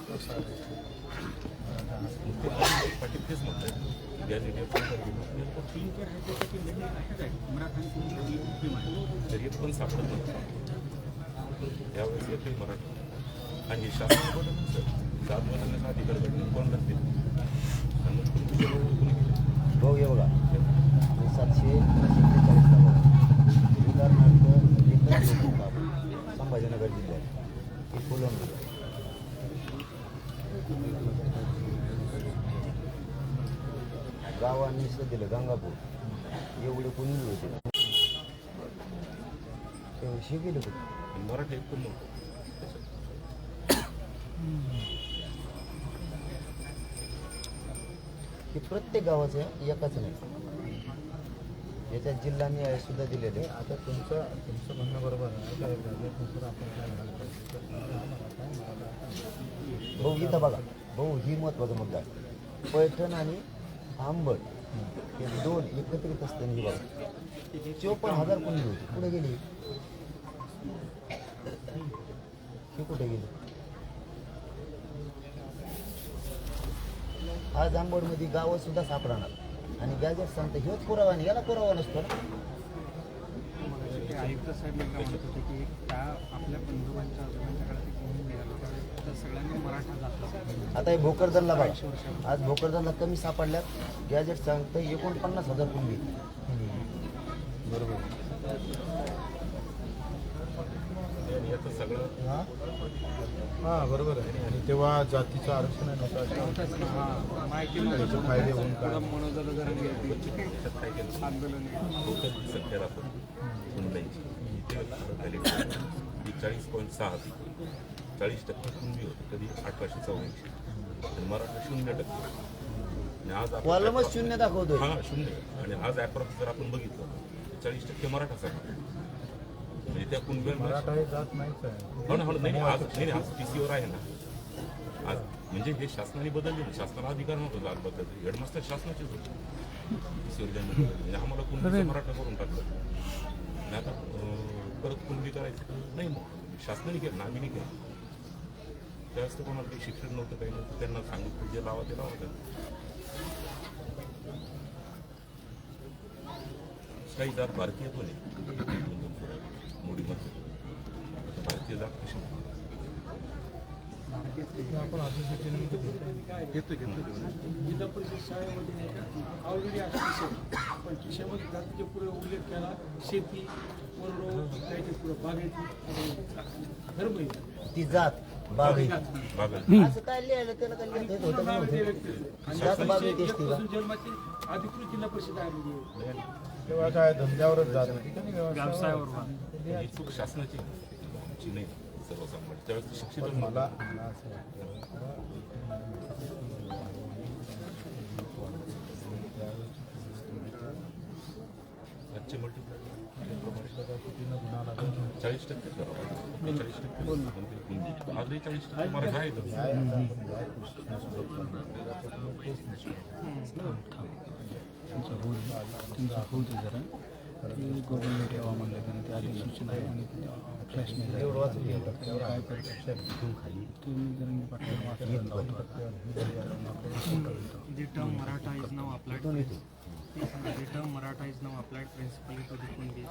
तेच म्हणतात तरी पण सापडत नव्हतं यावेळेस येतोय मराठा आणि हे शासनाबद्दल जात बदलण्याचा अधिकार भेटून कोण लागते भाऊ हे बघा 746 उदाहरणार्थ एकच संभाजीनगर जिल्ह्यात हे कोलंबी गावांनी दिलं गंगापूर एवढे कोणी होते ते गेले मराठा एक पण नव्हतं हे प्रत्येक गावाचं एकाच नाही याच्यात जिल्हा न्याय सुद्धा दिलेले. आता तुमचं म्हणणं बरोबर आहे. भाऊ इथं बघा भाऊ ही महत्वाचा मुद्दा आहे. पैठण आणि आंबट हे दोन एकत्रित असताना ही बघा 54,000 कोणी होती कुठे गेली ही कुठे गेली. आज आंबडमध्ये गावं सुद्धा सापडणार आणि गॅजेट सांगतं हेच पुरावा नाही याला पुरावा नसतो ना. आयुक्त साहेब म्हणत होते की आपल्या बंधुबांच्या आजोबांच्या काळात तर सगळ्यांनी मराठा जातला. आता हे भोकरदनला बघा आज भोकरदनला कमी सापडल्यात गॅजेट सांगतं 49,000 कुंडी बरोबर. याचं सगळं हां बरोबर आहे. आणि तेव्हा जातीचं आरक्षण आहे नव्हतं माहिती त्याचे फायदे होऊन काय मनोजल आंदोलन संख्या राहतो कुंड्यांची 40.6 होती 40% कुंडी होती कधी 1884 आणि मराठा 0% आणि आज कॉलमच 0 दाखवतोय. हा 0 आणि आज ॲप्रॉक्स जर आपण बघितलं 40% मराठाच आहे म्हणजे त्या कुंड्या मराठा हे जात नाहीच आहे. हो ना नाही आज TCवर आहे ना आज म्हणजे हे शासनाने बदलले ना शासनाला अधिकार नव्हता जात बद्दल हेडमास्टर शासनाचेच होते TCवर ज्यांनी म्हणजे आम्हाला कुंडी मराठा करून टाकलं आणि आता परत कुंडी करायचं नाही मग शासनाने केलं ना आम्ही नाही केलं त्यावेळेस तर कोणाला काही शिक्षण नव्हतं काही नव्हतं त्यांना सांगितलं जे लावा ते लावा काही जात भारतीय पण आहे मोडीमध्ये भारतीय जात कशी आपण घेतो जिल्हा परिषद शाळेमध्ये ऑलरेडी असे विषय पण विषयामध्ये जातीचे पुढे उल्लेख केला शेती कोरडो त्याच्या पुढे बागायती धर्म ती जात बागायती बागायती असं काय लिहायला त्याला काय लिहिता येत होतं जात बागायती असते का. जन्माची अधिकृत जिल्हा परिषद आहे तेव्हा काय धंद्यावरच जात नाही व्यवसायावर ही चूक शासनाची नाही सर्वसामान्य त्यावेळेस शिक्षित मला आजचे मल्टीप्लाय 40% करावं 40% आजही 40% मराठा आहे गव्हर्नमेंट हवामानला ते आधी सूचना आहे आणि एवढं वाचून घ्यायला काय करतात तुम्ही जर The term Maratha is now applied. The term Maratha is now applied principally to the Kundis,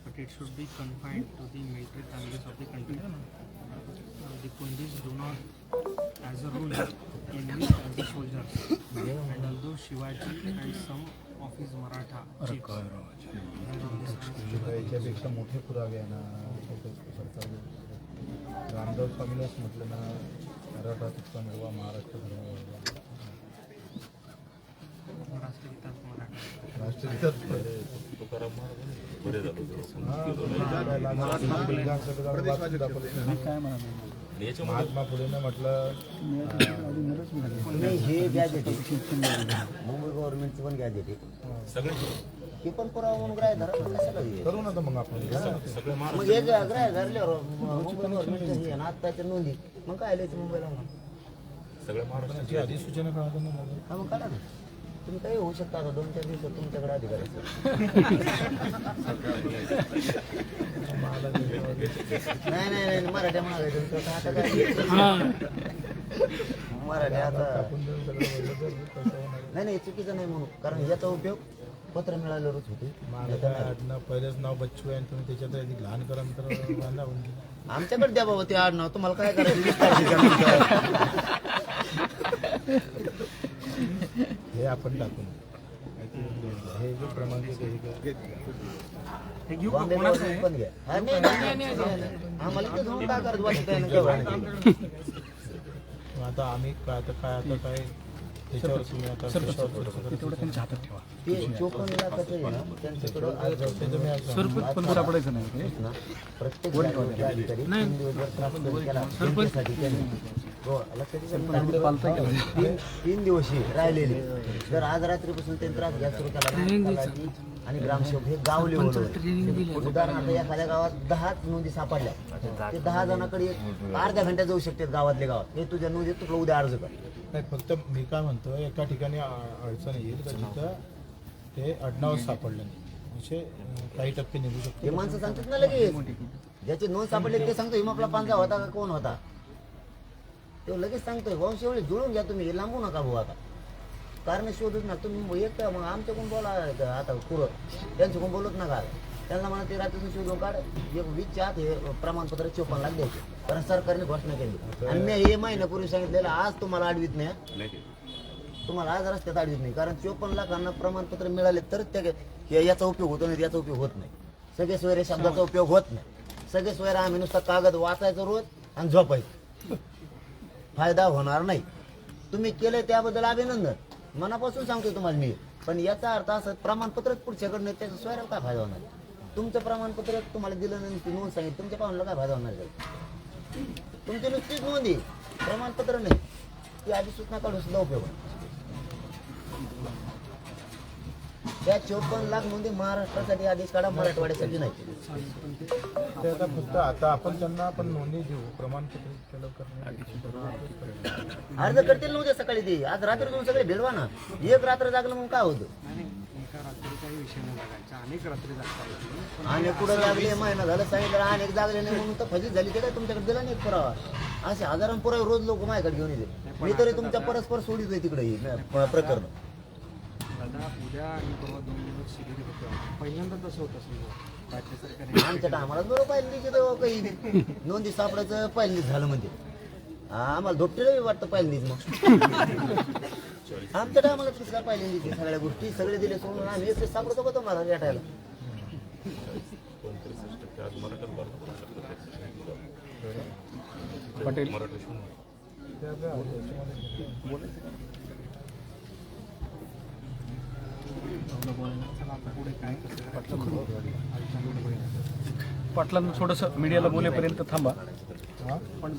but it should be confined to the military families of the country. The Kundis do not, as a rule, enlist as the soldiers. And although Shivaji and some of his Maratha chiefs याच्यापेक्षा मोठे पुरावे आहे ना. रामदेव स्वामीलाच म्हटलं ना मराठा तितका मिळवा महाराष्ट्र धर्म राष्ट्रहितात Maratha. राष्ट्रहितच तुकाराम बरे झालो महात्मा फुलेनं म्हटलं नाही हे गॅजेट आहे मुंबई गव्हर्नमेंटचं पण गॅजेट आहे सगळे हे पण पुरावा म्हणून ग्राह्य धरा कशाला हे? करू ना तर मग आपण सगळे मग हे ग्राह्य धरल्यावर मुंबई गव्हर्नमेंटचं हे आणि आत्ताच्या नोंदी मग काय आले मुंबईला मग सगळ्या महाराष्ट्राची अधिसूचना कळतं ना हा मग करा ना तुम्ही काही होऊ शकता आता 2-4 दिवसात तुमच्याकडे अधिकार आहे नाही मराठ्या मागायचं आता काय मराठी आता आपण जर सगळं बोललं तर कसं होणार? नाही चुकीचं नाही म्हणून, कारण याचा उपयोग पत्र मिळाल्यावरच होते. माझं काय आडनाव पहिलेच नाव बच्चू आहे आणि तुम्ही त्याच्यात अधिक लहान करा तर वांदा होऊन जाईल. आमच्याकडे द्या बाबा ते आडनाव, तुम्हाला काय करायचं 20 तारखेच्या हे आपण टाकून हे जे क्रमांक आहे, हे घेऊ बॉम्बे वरून पण घ्या. हा, नाही, आम्हाला ते धरून काय करत वाटत आहे ना केव्हा नाही. आता आम्ही काय त्याच्यावर तुम्ही आता तेवढं त्यांच्या हातात ठेवा. ते 54 लाखाचं आहे ना, त्यांच्याकडं आज सरपंच पण सापडायचं नाही ना, प्रत्येक जागेवरचे अधिकारी 3 दिवस जर त्रास केला जनतेसाठी त्यांनी. हो, लक्षात येईल ना? 3 दिवशी राहिलेले जर आज रात्रीपासून त्यांनी त्रास घ्यायला सुरू केला ना, तलाठी आणि ग्रामसेवक हे गाव लेवलवर. उदाहरणार्थ एखाद्या गावात 10 नोंदी सापडल्या, ते 10 जणांकडे अर्ध्या घंट्यात जाऊ शकतात गावातल्या गावात. हे तुझ्या नोंदीत तुला उद्या अर्ज कर. नाही, फक्त मी काय म्हणतो एका ठिकाणी अडचण येईल का तिथं ते आडनाव सापडलं नाही म्हणजे काही टक्के निघू शकतो. हे माणसं सांगतात ना लगेच, ज्याची नोंद सापडली ते सांगतो हिमापला पांजा होता का कोण होता, ते लगेच सांगतोय. वंश एवढे जुळून घ्या तुम्ही, लांबू नका भाऊ. आता कारण शोधत ना तुम्ही एक मग आमच्याकडून बोला आता पुरं त्यांच्याकडून बोलत नका. त्यांना म्हणा ते रात्रीतून शोधून काढ, 20च्या आत हे प्रमाणपत्र 54 लाख द्यायचे, कारण सरकारने घोषणा केली. आणि मी हे महिन्यापूर्वी सांगितलेलं आज तुम्हाला अडवित नाही, तुम्हाला आज रस्त्यात अडवित नाही, कारण 54 लाखांना प्रमाणपत्र मिळाले तर याचा उपयोग होतो नाही, याचा उपयोग होत नाही. सगळे सोयरे शब्दाचा उपयोग होत नाही. सगळे सोयरे आम्ही नुसता कागद वाचायचं रोज आणि झोपायचं, फायदा होणार नाही. तुम्ही केलंय त्याबद्दल अभिनंदन, मनापासून सांगतोय तुम्हाला मी. पण याचा अर्थ असं प्रमाणपत्रच पुढच्याकडे नाही, त्याचा सोयऱ्याला काय फायदा होणार? तुमचं प्रमाणपत्र तुम्हाला दिलं नाही, ती नोंद सांगितली, तुमच्या पाहुण्याला काय फायदा होणार? तुमची नुसतीच नोंदी, प्रमाणपत्र नाही. ती अधिसूचना काढून सुद्धा उपयोग आहे. त्या 54 लाख नोंदी महाराष्ट्रासाठी आदेश काढा, मराठवाड्यासाठी नाही. ते आता फक्त आता आपण त्यांना आपण नोंदणी देऊ प्रमाणपत्र केलं करणे. अर्ज करतील ना उद्या सकाळी. ते आज रात्री तुम्ही सगळे भेटवा ना, एक रात्र जागलं म्हणून काय होतं? एका रात्री काही विषय नाही लागायचा, अनेक रात्री जागतात. आणि कुठं लागले महिना झालं सांगितलं, अनेक जागले नाही म्हणून तर फजित झाली. ते काय तुमच्याकडे दिला नाही एक पुरावा? असे हजारां पुरावे रोज लोक माझ्याकडे घेऊन येते. मी तरी तुमच्या परस्पर सोडितोय तिकडे प्रकरण. दादा उद्या आणि परवा 2 दिवस शिबिर होतं, पहिल्यांदा तसं होतं समजा राज्य सरकारने. आमच्या टायमाला बरोबर पहिल्यांदा तेव्हा काही नोंदी सापडायचं पहिल्यांदाच झालं म्हणजे आम्हाला धोपटेला वाटतं पहिल्यांदाच. मग आमच्या टायमाला काय पहिल्यांदा सगळ्या गोष्टी सगळे दिले सोडून आम्ही एकटे सापडतो का तुम्हाला रेटायला? पटेल मराठी पाटलांना थोडंसं मीडियाला बोलेपर्यंत थांबा. पण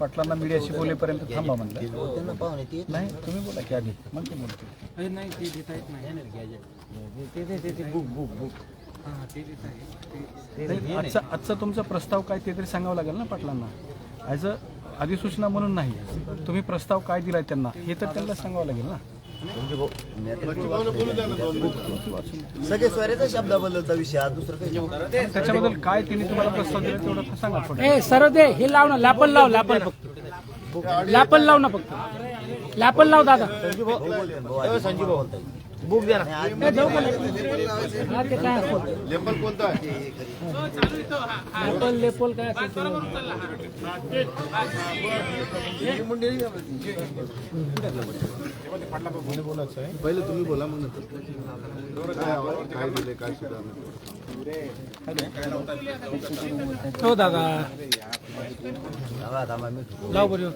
पाटलांना मीडियाशी बोलेपर्यंत थांबा म्हणलं. त्यांना पाहुणे ते नाही तुम्ही बोला की आधी मग ते बोलतो. अरे नाही, ते देता येत नाही. हां, ते देता येत. आजचा तुमचा प्रस्ताव काय ते तरी सांगावं लागेल ना पाटलांना. ॲज अ अधिसूचना म्हणून नाही, तुम्ही प्रस्ताव काय दिलाय त्यांना हे तर त्यांना सांगावं लागेल ना. सगळे स्वराचा शब्द बदलता विषय आज दुसरं काही त्याच्याबद्दल काय त्यांनी तुम्हाला प्रस्ताव दिला तेवढं सांगा थोडं. ए सर दे हे लाव ना, लापल लाव, लापल फक्त लापल लाव ना, फक्त लापल लाव दादा. संजीव बोलताय बुक द्या ना. ए, जाऊ का? हा, ते काय लेपल कोणता आहे? लेपल लेपल काय असेल ते. बोलायचं आहे. पहिले तुम्ही बोला मग नंतर काय दिले काय सुधारणा. हो दादा थांबा मी लाव बरं.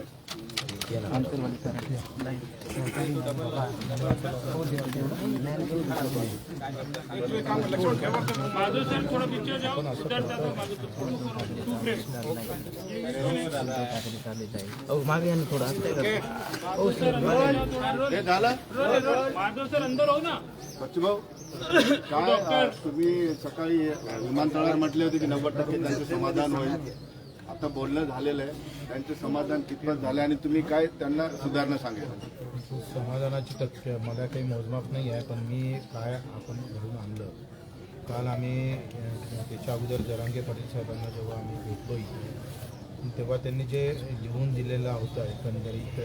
मागे या ना थोडं. भाऊ काय तुम्ही सकाळी विमानतळावर म्हटले होते की 90% त्यांचं समाधान होईल. आता बोलणं झालेलं आहे, त्यांचं समाधान कितपत झालं आणि तुम्ही काय त्यांना सुधारणा सांगेल? समाधानाची टक्के मला काही मोजमाप नाही आहे, पण मी काय आपण घडून आणलं. काल आम्ही त्याच्या अगोदर जरांगे पाटील साहेबांना जेव्हा आम्ही भेटलो इथे तेव्हा त्यांनी जे लिहून दिलेला होता एकंदरीत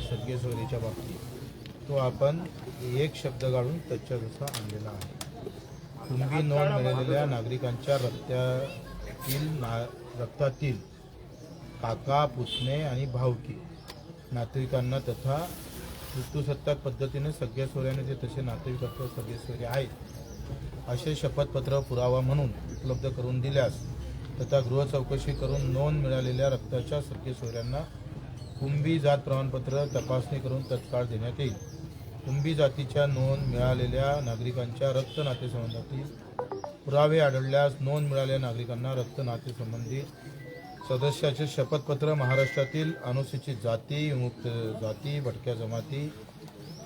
सगळे सोयरीच्या बाबतीत तो आपण एक शब्द काढून त्याच्या जसा आणलेला आहे. कुणबी नोंद मिळालेल्या नागरिकांच्या रक्तातील काका पुतणे आणि भावकी नातेवाईकांना तथा ऋतुसत्ताक पद्धतीने सगळ्या सोयऱ्याने जे तसे नातेवाईक सगळे सोयरे आहेत असे शपथपत्र पुरावा म्हणून उपलब्ध करून दिल्यास तथा गृह चौकशी करून नोंद मिळालेल्या रक्ताच्या सगळे सोयऱ्यांना कुणबी जात प्रमाणपत्र तपासणी करून तत्काळ देण्यात येईल. कुणबी जातीच्या नोंद मिळालेल्या नागरिकांच्या रक्त नातेसंबंधातील पुरावे आढळल्यास नोंद मिळालेल्या नागरिकांना रक्त नातेसंबंधित सदस्याचे शपथपत्र महाराष्ट्रातील अनुसूचित जाती, विमुक्त जाती, भटक्या जमाती,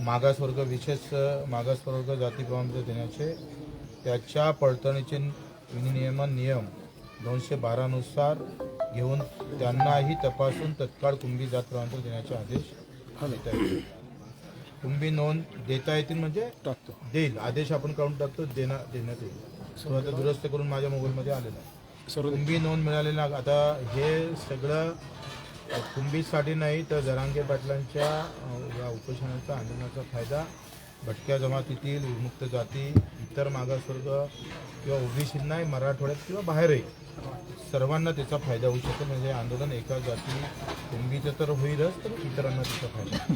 मागासवर्ग, विशेष मागासवर्ग जाती प्रमाणपत्र देण्याचे त्याच्या पडताळणीचे विनियमन नियम 212 नुसार घेऊन त्यांनाही तपासून तत्काळ कुणबी जात प्रमाणपत्र देण्याचे आदेश देता येतील. कुणबी नोंद देता येतील म्हणजे देईल आदेश आपण काढून टाकतो देण्यात येईल. तो आता दुरुस्त करून माझ्या मोबाईलमध्ये आलेला आहे. कुणबी नोंद मिळालेला आता हे सगळं कुणबीसाठी नाही तर जरांगे पाटलांच्या या उपोषणाचा आंदोलनाचा फायदा भटक्या जमातीतील, विमुक्त जाती, इतर मागासवर्ग किंवा ओबीसी नाही मराठवाड्यात किंवा बाहेरही सर्वांना त्याचा फायदा होऊ शकतो. म्हणजे आंदोलन एका जाती कुणबीचं तर होईलच तर इतरांना त्याचा फायदा.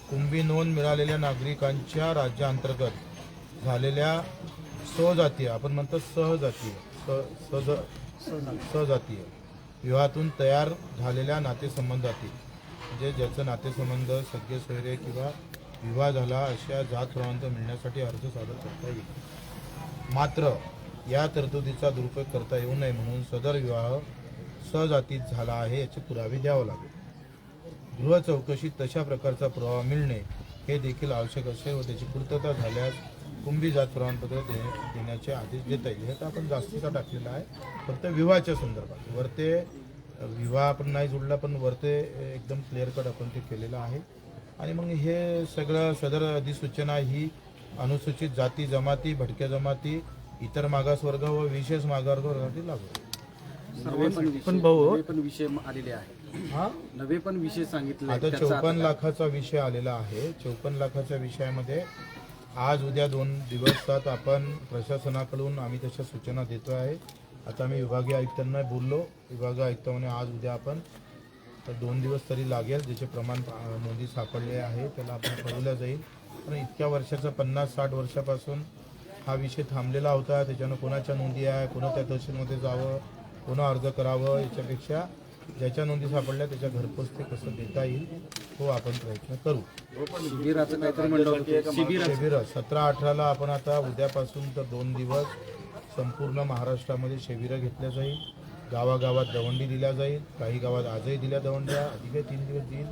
कुणबी नोंद मिळालेल्या नागरिकांच्या राज्याअंतर्गत झालेल्या सहजातीय आपण म्हणतो सहजातीय विवाहातून तयार झालेल्या नातेसंबंधातील म्हणजे ज्याचं नातेसंबंध सगळे सोयरे किंवा विवाह झाला अशा जात प्रमाणपत्र मिळण्यासाठी अर्ज सादर करता येईल. मात्र या तरतुदीचा दुरुपयोग करता येऊ नये म्हणून सदर विवाह सहजातीत झाला आहे याचे पुरावे द्यावे लागेल. गृह चौकशीत तशा प्रकारचा पुरावा मिळणे हे देखील आवश्यक असेल व त्याची पूर्तता झाल्यास कुणबी जात प्रमाणपत्र देण्याचे आदेश देता येईल. हे तर आपण जास्तीचा टाकलेला आहे फक्त विवाहाच्या संदर्भात. वरते विवाह आपण नाही जोडला पण वरते एकदम क्लिअर कट आपण ते केलेलं आहे. आणि मग हे सगळं सदर अधिसूचना ही अनुसूचित जाती जमाती, भटक्या जमाती, इतर मागासवर्ग व विशेष मागासवर्गासाठी लागू. पण भाऊ पण विषय आलेले आहे. हा नवे पण विषय सांगितले. आता 54 लाखाचा विषय आलेला आहे. 54 लाखाच्या विषयामध्ये आज उद्या 2 दिवसात आपण प्रशासनाकडून आम्ही तशा सूचना देतो आहे. आता मी विभागीय आयुक्तांना बोललो. विभागीय आयुक्त म्हणे आज उद्या आपण तर 2 दिवस तरी लागेल. ज्याचे प्रमाण नोंदी सापडले आहे त्याला आपण कळवलं जाईल. पण इतक्या वर्षाचा 50-60 वर्षापासून हा विषय थांबलेला होता. त्याच्यानं कोणाच्या नोंदी आहे, कोणाच्या तहसीलमध्ये जावं, कोणा अर्ज करावं याच्यापेक्षा ज्याच्या नोंदी सापडल्या त्याच्या घरपोच ते कसं देता येईल तो आपण प्रयत्न करू. शिबिराचं काहीतरी म्हणलं होतं. शिबिर 17-18ला आपण आता उद्यापासून तर 2 दिवस संपूर्ण महाराष्ट्रामध्ये शिबिरं घेतल्या जाईल. गावागावात दवंडी दिल्या जाईल. काही गावात आजही दिल्या दवंड्या, अधिक 3 दिवस देईल.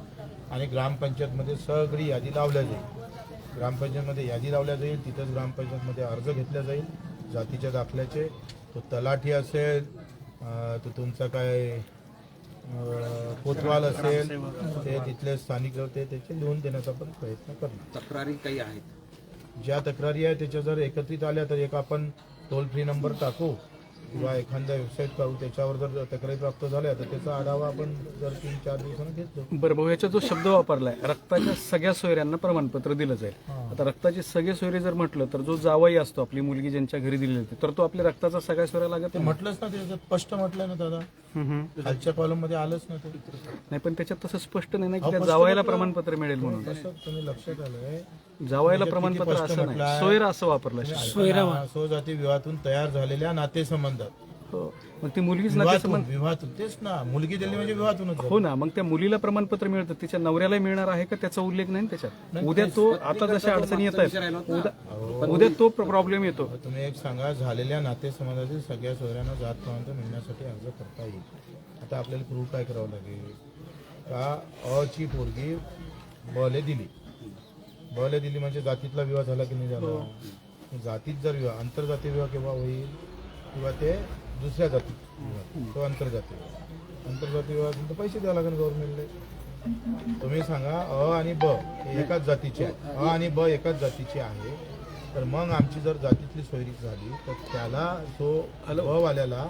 आणि ग्रामपंचायतमध्ये सगळी यादी लावल्या जाईल. ग्रामपंचायतमध्ये यादी लावल्या जाईल. तिथंच ग्रामपंचायतमध्ये अर्ज घेतला जाईल जातीच्या दाखल्याचे. तो तलाठी असेल, तो तुमचा काय कोतवाल असेल, ते तिथले स्थानिक होते त्याचे लिहून देण्याचा पण प्रयत्न करणार. तक्रारी काही आहेत. ज्या तक्रारी आहे त्याच्या जर एकत्रित आल्या तर एक आपण टोल फ्री नंबर टाकू किंवा एखाद्या वेबसाईट काढू. त्याच्यावर जर तक्रारी प्राप्त झाल्या तर त्याचा आढावा आपण जर 3-4 दिवसांनी घेतलो. बरं भाऊ याचा जो शब्द वापरलाय रक्ताच्या सगळ्या सोयऱ्यांना प्रमाणपत्र दिलं जाईल. आता रक्ताचे सगळे सोयरे जर म्हटलं तर जो जावाई असतो आपली मुलगी ज्यांच्या घरी दिली जाते तर तो आपल्या रक्ताचा सगळ्या सोयरा लागत ते म्हटलंच ना, त्याच्यात स्पष्ट म्हटलं ना दादा, खालच्या कॉलम मध्ये आलंच ना ते. नाही पण त्याच्यात तसं स्पष्ट नाही ना की त्या जावायला प्रमाणपत्र मिळेल म्हणून. तसं तुम्ही लक्षात आलंय. जावायला प्रमाणपत्र असं नाही, सोयरा असं वापरलं. सहजाती विवाहातून तयार झालेल्या नातेसंबंधात. हो मग ती मुलगीच नातेसंबंध. विवाहातून तेच ना, मुलगी दिली म्हणजे विवाहातूनच. हो ना, मग त्या मुलीला प्रमाणपत्र मिळतं, तिच्या नवऱ्याला मिळणार आहे का त्याचा उल्लेख नाही त्याच्यात. उद्या तो आता जशा अडचणी येत आहेत उद्या तो प्रॉब्लेम येतो. तुम्ही एक सांगा, झालेल्या नातेसंबंधातील सगळ्या सोयऱ्यांना जात प्रमाणपत्र मिळण्यासाठी अर्ज करता येईल. आता आपल्याला प्रूफ काय करावं लागेल का अची पोरगी बले दिली म्हणजे जातीतला विवाह झाला की नाही झाला. जातीत जर विवाह, आंतरजातीय विवाह केव्हा होईल किंवा ते दुसऱ्या जातीत तो आंतरजातीय विवाह पैसे द्यावे लागेल गव्हर्नमेंटला. तुम्ही सांगा अ आणि ब एकाच जातीचे आहे, अ आणि ब एकाच जातीचे आहे, तर मग आमची जर जातीतली सोयरी झाली तर त्याला तो ब वाल्याला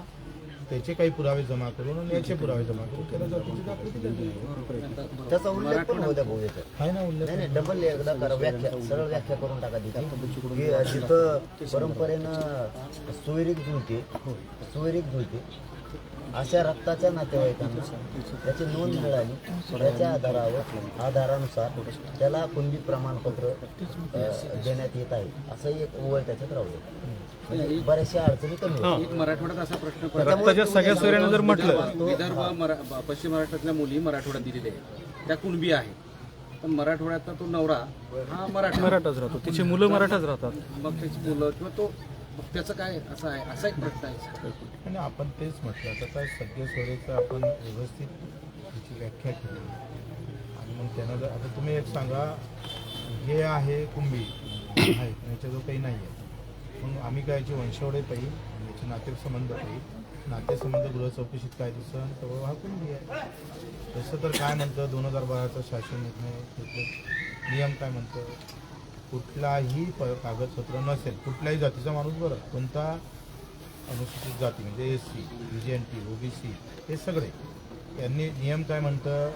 त्याचे काही पुरावे जमा करून आणि याचे पुरावे जमा करून त्याला जातीचे दाखले दिले जातील. त्याचा उल्लेख पण होत्या भाऊ याच्यात. आहे ना उल्लेख? नाही नाही, डबल एकदा करा व्याख्या, सरळ व्याख्या करून टाका तिथे की जिथं परंपरेनं सोयरीक जुळते अशा रक्ताच्या नातेवाईकांना त्याची नोंद मिळाली, त्याच्या आधारानुसार त्याला कुणबी प्रमाणपत्र देण्यात येत आहे असं एक ओळ त्याच्यात राहू म्हणजे बऱ्याचशा अडचणी कमी होतील. एक मराठवाड्यात असा प्रश्न पडला. रक्ताच्या सगळ्या सोयऱ्यानं जर म्हटलं विदर्भ पश्चिम महाराष्ट्रातल्या मुली मराठवाड्यात दिलेल्या आहेत, त्या कुणबी आहेत. पण मराठवाड्यातला तो नवरा हा मराठाच राहतो, तिची मुलं मराठाच राहतात. मग त्याची मुलं किंवा तो मग त्याचं काय असं आहे, असा एक प्रश्न आहे. आणि आपण तेच म्हटलं आता काय सगळ्या सोयरेचं आपण व्यवस्थित त्याची व्याख्या केली आणि मग त्यानं जर आता तुम्ही एक सांगा हे आहे कुंभी आहे याच्या जो काही नाही आहे मग आम्ही काय याची वंशावळे पाहिजे याचे नातेसंबंध पाहिजे नातेसंबंध गृह चौकशीत काय दिसन तर हा कुंभी आहे. तसं तर काय म्हणतं 2012चा शासन निर्णय त्यातलं नियम काय म्हणतं कुठलाही कागदपत्र नसेल कुठल्याही जातीचा माणूस बरं कोणता अनुसूचित जाती म्हणजे SC VGNT OBC हे सगळे यांनी नियम काय म्हणतं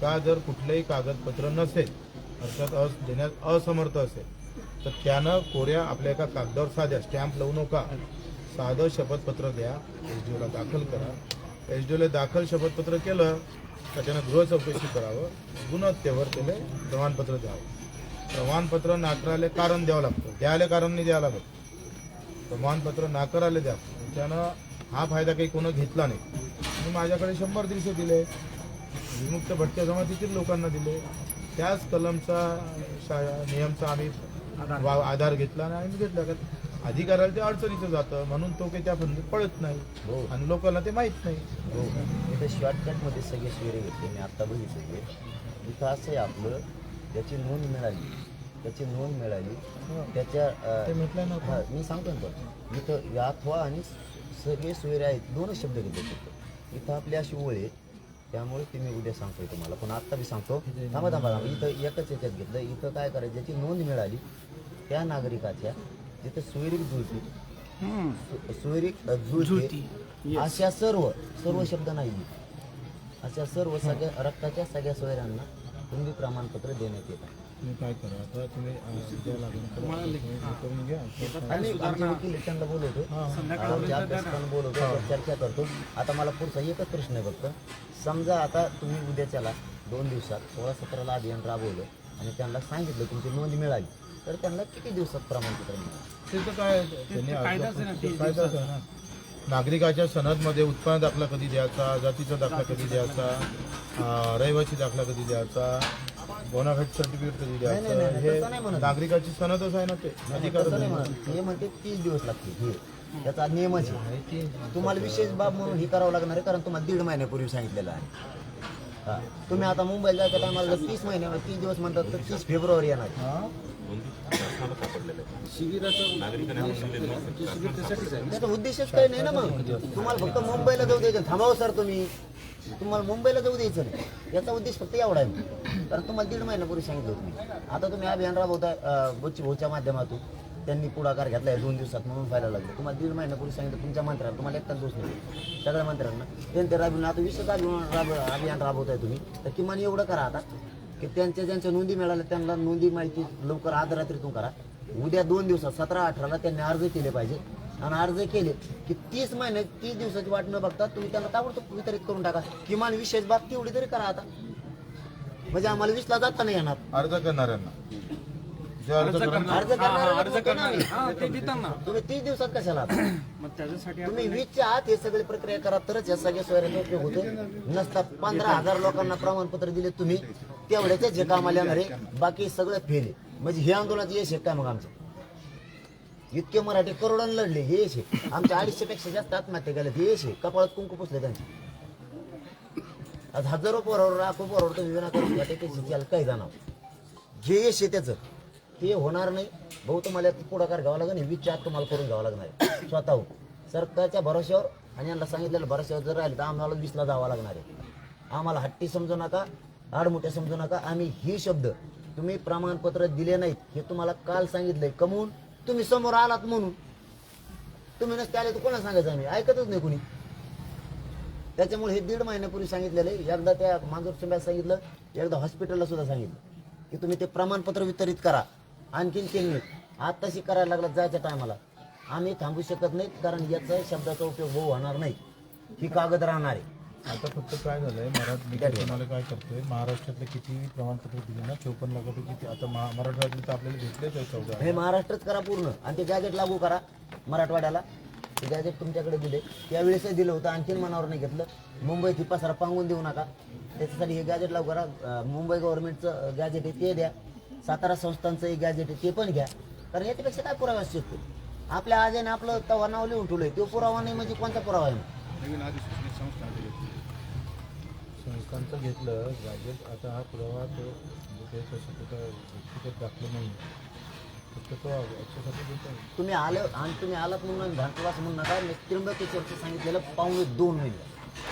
का जर कुठलंही कागदपत्र नसेल अर्थात देण्यात असमर्थ असेल तर त्यानं कोऱ्या आपल्या एका कागदावर साध्या स्टॅम्प लावू नका साधं शपथपत्र द्या SDOला दाखल करा SDOला दाखल शपथपत्र केलं तर त्यानं गृह चौकशी करावं गुणवत्तेवर त्याला प्रमाणपत्र द्यावं प्रमाणपत्र नाकाराले कारण द्यावं लागतं द्यायला कारण नाही द्यावं लागत प्रमाणपत्र नाकाराले द्या त्यानं हा फायदा काही कोणी घेतला नाही मी माझ्याकडे 100 दिवस दिले विमुक्त भटक्या जमातीतील लोकांना दिले त्याच कलमचा नियमचा आम्ही आधार घेतला आणि आम्ही घेतला का अधिकाऱ्याला ते अडचणीचं जातं म्हणून तो काही त्या फंदीत पळत नाही आणि लोकांना ते माहीत नाही. इथं शॉर्टकटमध्ये सगळे सोयरे घेतले मी आत्ता बघितले इथं असं आहे आपलं त्याची नोंद मिळाली त्याच्या हा, मी सांगतो ना पण इथं याथवा आणि सगळे सोयरे आहेत 2च शब्द घेतले इथं आपली अशी ओळ आहे त्यामुळे ते मी उद्या सांगतोय तुम्हाला पण आत्ता मी सांगतो थांबा इथं एकच याच्यात घेतलं इथं काय करायचं ज्याची नोंद मिळाली त्या नागरिकाच्या जिथं सोयरीक जुळते अशा सर्व शब्द नाही अशा सर्व सगळ्या रक्ताच्या सगळ्या सोयऱ्यांना कुणबी प्रमाणपत्र देण्यात येतात. तुम्ही काय करा आता तुम्ही करून घ्या आम्ही आमचे वकील त्यांना बोलवतो आमच्या अभ्यासकांना बोलवतो चर्चा करतो. आता मला पुढचा एकच प्रश्न आहे फक्त समजा आता तुम्ही उद्याच्याला 2 दिवसात 16-17ला अभियान राबवलं आणि त्यांना सांगितलं तुमची नोंद मिळाली तर त्यांना किती दिवसात प्रमाणपत्र मिळालं ते तर काय त्यांनी कायदाच आहे ना नागरिकाच्या सनदमध्ये उत्पन्न दाखला कधी द्यायचा जातीचा दाखला कधी द्यायचा रहिवासी दाखला कधी द्यायचा बोनाफाईड सर्टिफिकेट कधी द्यायचं हे नागरिकाची सनदच आहे ना ते अधिकार हे म्हणते 30 दिवस लागतील हे त्याचा नियमच आहे तुम्हाला विशेष बाब म्हणून हे करावं लागणार आहे कारण तुम्हाला 1.5 महिन्यापूर्वी सांगितलेलं आहे. हा तुम्ही आता मुंबईला जायचं टायमाला 30 दिवस म्हणतात तर 30 फेब्रुवारी येणार त्याचा उद्देशच काही नाही ना मग तुम्हाला फक्त मुंबईला जाऊ द्यायचं थांबावं सर तुम्हाला मुंबईला जाऊ द्यायचं नाही याचा उद्देश फक्त एवढा आहे कारण तुम्हाला 1.5 महिन्यापूर्वी सांगितलं तुम्ही आता तुम्ही अभियान राबवताय बच्ची भाऊच्या माध्यमातून त्यांनी पुढाकार घेतलाय 2 दिवसात म्हणून व्हायला लागलं तुम्हाला 1.5 महिन्यापूर्वी सांगितलं तुमच्या मंत्र्यांना तुम्हाला एकटाच दोष नाही सगळ्या मंत्र्यांना त्यांच्या राबवून आता विशेष अभियान राबवताय तुम्ही तर किमान एवढं करा आता की ज्यांच्या नोंदी मिळाल्या त्यांना नोंदी माहिती लवकर आज रात्रीतून करा उद्या 2 दिवसात 17-18ला त्यांनी अर्ज केले पाहिजे आणि अर्ज केले की 30 दिवसाची वाट न बघता तुम्ही त्यांना ताबडतोब वितरित करून टाका किमान विशेष बाब तेवढी तरी करा आता म्हणजे आम्हाला 20ला जाता नाही येणार अर्ज करणाऱ्यांना तुम्ही 30 दिवसात कशाला मग त्याच्यासाठी तुम्ही 20च्या आत हे सगळी प्रक्रिया करा तरच या सगळ्या सोयऱ्याचा उपयोग होतो नसतात 15,000 लोकांना प्रमाणपत्र दिले तुम्ही तेवढ्याच जे कामाला येणार आहे बाकी सगळं फेल आहे म्हणजे हे आंदोलनाचं यश आहे काय मग आमचं इतके मराठी करोडांना लढले हे यश आहे आमच्या 250 पेक्षा जास्त आत्महत्या केल्या हे यश आहे कपाळात कुंकू पुसले त्यांचे आज हजारो पोरावर लाखो पोरावर तुम्ही विनाकारण काही जाणार जे यश आहे त्याचं ते होणार नाही भाऊ तुम्हाला पुढाकार घ्यावा लागेल 20च्या आत तुम्हाला करून घ्यावा लागणार आहे स्वतःहून सरकारच्या भरोश्यावर आणि यांना सांगितलेलं भरोश्यावर जर राहिले तर आम्हाला 20ला जावं लागणार आहे आम्हाला हट्टी समजू नका आडमुठ्या समजू नका आम्ही ही शब्द तुम्ही प्रमाणपत्र दिले नाहीत हे तुम्हाला काल सांगितलंय कमवून तुम्ही समोर आलात म्हणून तुम्ही नसते आले तर कोणाला सांगायचं आम्ही ऐकतच नाही कुणी त्याच्यामुळे हे 1.5 महिन्यापूर्वी सांगितलेलं आहे. एकदा त्या मांजूर सुंब्याला सांगितलं, एकदा हॉस्पिटलला सुद्धा सांगितलं की तुम्ही ते प्रमाणपत्र वितरित करा. आणखीन 3 मिनिट आत्ताशी करायला लागला जायच्या टायमाला. आम्ही थांबू शकत नाही, कारण याचा शब्दाचा उपयोग होणार नाही. ही कागद राहणार आहे. आता फक्त काय झालंय, मी तुम्हाला काय करतोय, महाराष्ट्रातले किती प्रमाणपत्र दिले ना, 54 लाखापैकी आता मराठवाड्यातले तर आपल्याला भेटलेच आहे 14. हे महाराष्ट्रात करा पूर्ण आणि ते गॅजेट लागू करा मराठवाड्याला. ते गॅजेट तुमच्याकडे दिले, त्यावेळेसही दिलं होतं, आणखीन मनावर नाही घेतलं. मुंबईत ही पसारा पांगून देऊ नका. त्याच्यासाठी हे गॅजेट लागू करा. मुंबई गव्हर्नमेंटचं गॅजेट आहे ते द्या. सातारा संस्थांचं एक गॅजेट आहे ते पण घ्या. कारण याच्यापेक्षा काय पुरावा असू शकतो? आपल्या आजीने आपलं तवा नाव लिहून ठेवलंय, तो पुरावा नाही म्हणजे कोणता पुरावा आहे? संस्थांचं घेतलं गॅजेट. आता हा पुरावा तो म्हणजे तसं कुठं व्यक्तिगत दाखलं नाही, फक्त तो याच्यासाठी देतो. तुम्ही आलात म्हणून आम्ही भांडतो असं म्हणू नका. मी त्र्यंबकेश्वरचं सांगितलेलं 2.5 महिने,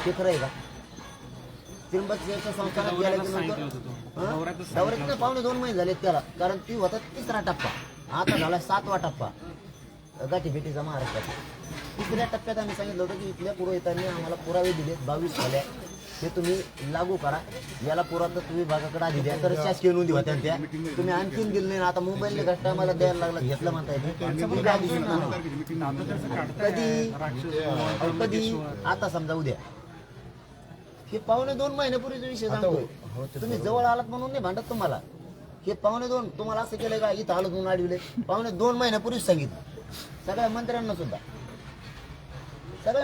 ते खरं आहे का? त्र्यंबकेश्वरच्या संस्थानात गेल्यानंतर दौऱ्यात 2.5 महिने झाले त्याला, कारण ती होता 3रा टप्पा, आता झाला 7वा टप्पा गाठीभेटीचा महाराष्ट्रात. 3ऱ्या टप्प्यात आम्ही सांगितलं होतं की इथल्या पुरोहितांनी आम्हाला पुरावे दिले 22 झाल्या, ते तुम्ही लागू करा. याला पुरातत्व विभागाकडे आधी द्या, तर शासकीय नोंदी होत्या त्या. तुम्ही आणखीन दिलं नाही. आता मोबाईलने घट्टा मला द्यायला लागला, घेतलं म्हणता येईल कधी आता समजा उद्या. हे 2.5 महिन्यापूर्वीचा विषय सांगतो. तुम्ही जवळ आलात म्हणून नाही भांडत तुम्हाला. हे 2.5 तुम्हाला असं केलं का इथं आलं म्हणून अडविले? 2.5 महिन्यापूर्वीच सांगितलं सगळ्या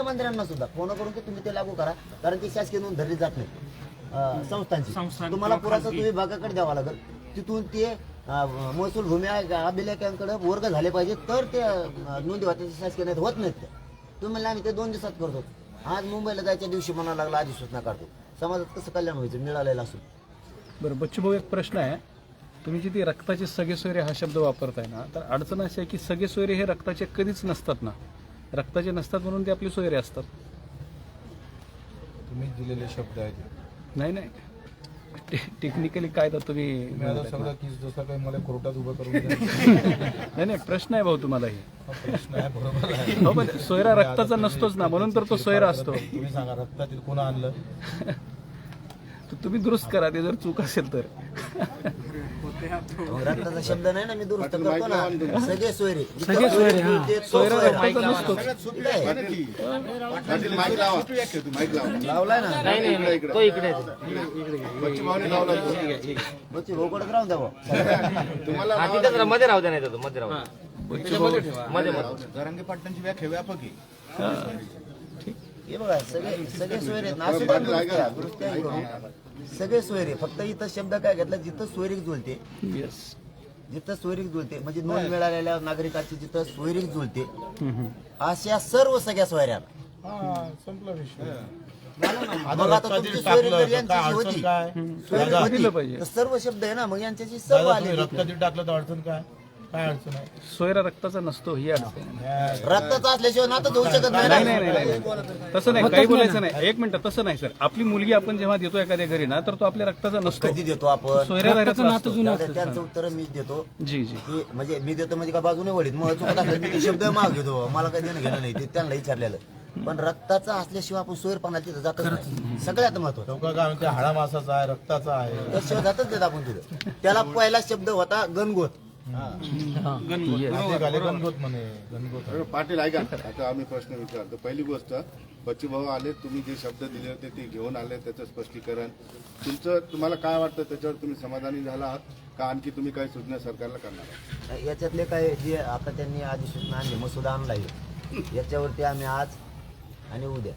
मंत्र्यांना सुद्धा फोन करून की तुम्ही ते लागू करा, कारण ती शासकीय नोंद धरली जात नाही संस्थांची. तुम्हाला पुरातत्व विभागाकडे द्यावा लागेल. तिथून ते महसूल भूमी अभिलेखांकडे वर्ग झाले पाहिजे, तर ते नोंदी होत्या शासकीय नाही होत नाहीत. तुम्हाला आम्ही ते 2 दिवसात करतो. आज मुंबईला जायच्या दिवशी म्हणावं लागला अधिसूचना काढतो. समाजात कसं कल्याण व्हायचं मिळालेलं असून? बरं बच्चू भाऊ, एक प्रश्न आहे. तुम्ही जिथे रक्ताचे सगळे सोयरे हा शब्द वापरताय ना, तर अडचण अशी आहे की सगळे सोयरे हे रक्ताचे कधीच नसतात ना. रक्ताचे नसतात म्हणून ते आपले सोयरे असतात. तुम्ही दिलेले शब्द आहेत. नाही टेक्निकली काय तर तुम्ही मी आता सगळं की जसं काही मला कोर्टात उभं करून नाही प्रश्न आहे भाऊ तुम्हाला हे. प्रश्न आहे, बरोबर आहे. हो पण सोयरा रक्ताचा नसतोच ना, म्हणून तर तो सोयरा असतो. तुम्ही सांगा रक्तातील कोण आणलं? तुम्ही दुरुस्त करा ते जर चूक असेल तर. रक्ताचा शब्द नाही ना, मी दुरुस्त करतो ना. सगळे सोयरे सोयरा रक्ताचा नसतो. लावलाय ना तो इकडे बच्ची भाऊकडे राहून द्यावं. तुम्हाला मध्ये राहू द्या, नाही मध्ये राहू मध्ये जरांगे पाटलांची व्याख्या व्यापक आहे. हे बघा सगळे सोयरे आहेत ना, असू द्या दुरुस्त्या करून. सगळे सोयरे, फक्त इथं शब्द काय घेतला, जिथं सोयरीक जुळते, जिथं सोयरीक जुळते म्हणजे नोंद मिळालेल्या नागरिकाची जिथं सोयरीक जुळते, अशा सगळ्या सोयऱ्यांना संपला विषय. मग आता तुमची सोयरीक जर यांच्याशी होती, सोयरीक होती, तर सर्व शब्द आहे ना, मग यांच्याशी सर्व आले. रक्तातील टाकलं तर अडचण काय? काय अडचण आहे? सोयरा रक्ताचा नसतो ही अडचण. रक्ताचा असल्याशिवाय नातं होऊ शकत नाही. नाही तसं नाही, काही बोलायचं नाही. 1 मिनिट, तसं नाही सर. आपली मुलगी आपण जेव्हा देतो एखाद्या घरी ना, तर तो आपल्या रक्ताचा नसतो. कधी देतो आपण? सोयऱ्याचं नातं जुनं असतं. त्यांचं उत्तर मीच देतो. जी की म्हणजे मी देतो म्हणजे का बाजूने वडील मग चुकत असलं मी ते शब्द माग घेतो. मला काही देणं घेणं नाही, ते त्यांना विचारलेलं. पण रक्ताचा असल्याशिवाय आपण सोयरपणा तिथं जातच नाही. सगळ्यात महत्वाचं लोक काय म्हणते हाडा मासाचा आहे, रक्ताचा आहे, त्याशिवाय जातच देत आपण तिथं. त्याला पहिला शब्द होता गणगोत. गणगोत म्हणे. गणगोत पाटील ऐका, आता आम्ही प्रश्न विचारतो. पहिली गोष्ट, बच्चू भाऊ आले, तुम्ही जे शब्द दिले होते ते घेऊन आले, त्याचं स्पष्टीकरण तुम्हाला काय वाटतं, त्याच्यावर तुम्ही समाधानी झाला आहात का? आणखी तुम्ही काही सूचना सरकारला करणार आहात? याच्यातले काय जे आता त्यांनी अधिसूचना आणली, मसुदा आणला आहे, याच्यावरती आम्ही आज आणि उद्या